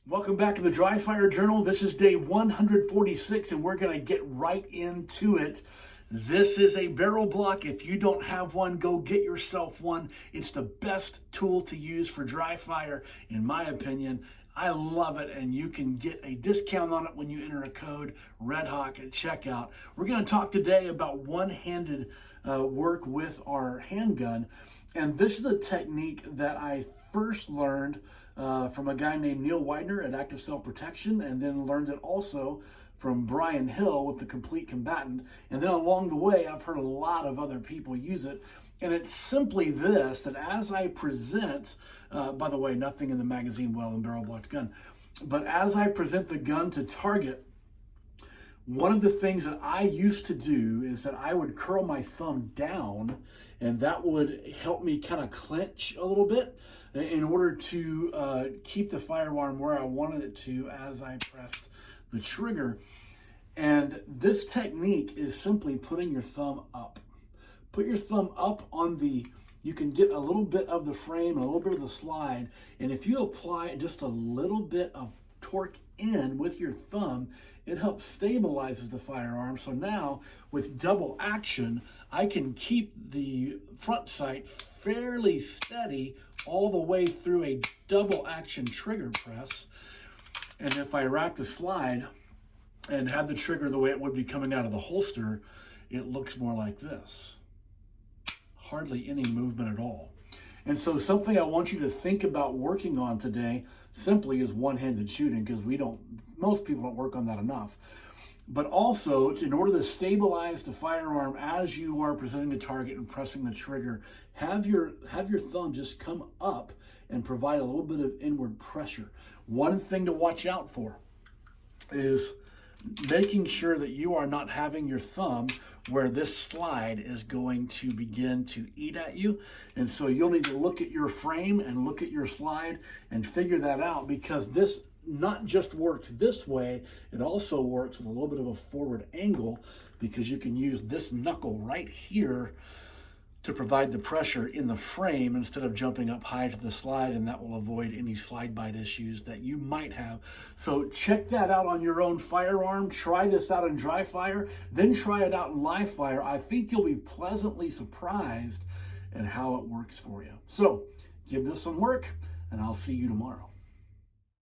Welcome back to the Dry Fire Journal. This is day 146 and we're going to get right into it. This is a barrel block. If you don't have one, go get yourself one. It's the best tool to use for dry fire, in my opinion. I love it, and you can get a discount on it when you enter a code REDHAWK at checkout. We're going to talk today about one-handed work with our handgun, and this is a technique that I first learned from a guy named Neil Widener at Active Self-Protection, and then learned it also from Brian Hill with the Complete Combatant. And then along the way, I've heard a lot of other people use it. And it's simply this, that as I present, by the way, nothing in the magazine well and barrel blocked gun, but as I present the gun to target, one of the things that I used to do is that I would curl my thumb down, and that would help me kind of clench a little bit in order to keep the firearm where I wanted it to as I pressed the trigger. And this technique is simply putting your thumb up. Put your thumb up on the, you can get a little bit of the frame, a little bit of the slide, and if you apply just a little bit of torque in with your thumb, it helps stabilizes the firearm. So now with double action, I can keep the front sight fairly steady all the way through a double action trigger press. And if I rack the slide and have the trigger the way it would be coming out of the holster, it looks more like this. Hardly any movement at all. And so something I want you to think about working on today simply is one-handed shooting, because most people don't work on that enough. But also, in order to stabilize the firearm as you are presenting the target and pressing the trigger, have your thumb just come up and provide a little bit of inward pressure. One thing to watch out for is making sure that you are not having your thumb where this slide is going to begin to eat at you. And so you'll need to look at your frame and look at your slide and figure that out, because this not just works this way, it also works with a little bit of a forward angle, because you can use this knuckle right here to provide the pressure in the frame instead of jumping up high to the slide, and that will avoid any slide bite issues that you might have. So check that out on your own firearm. Try this out in dry fire, then try it out in live fire. I think you'll be pleasantly surprised at how it works for you. So give this some work, and I'll see you tomorrow.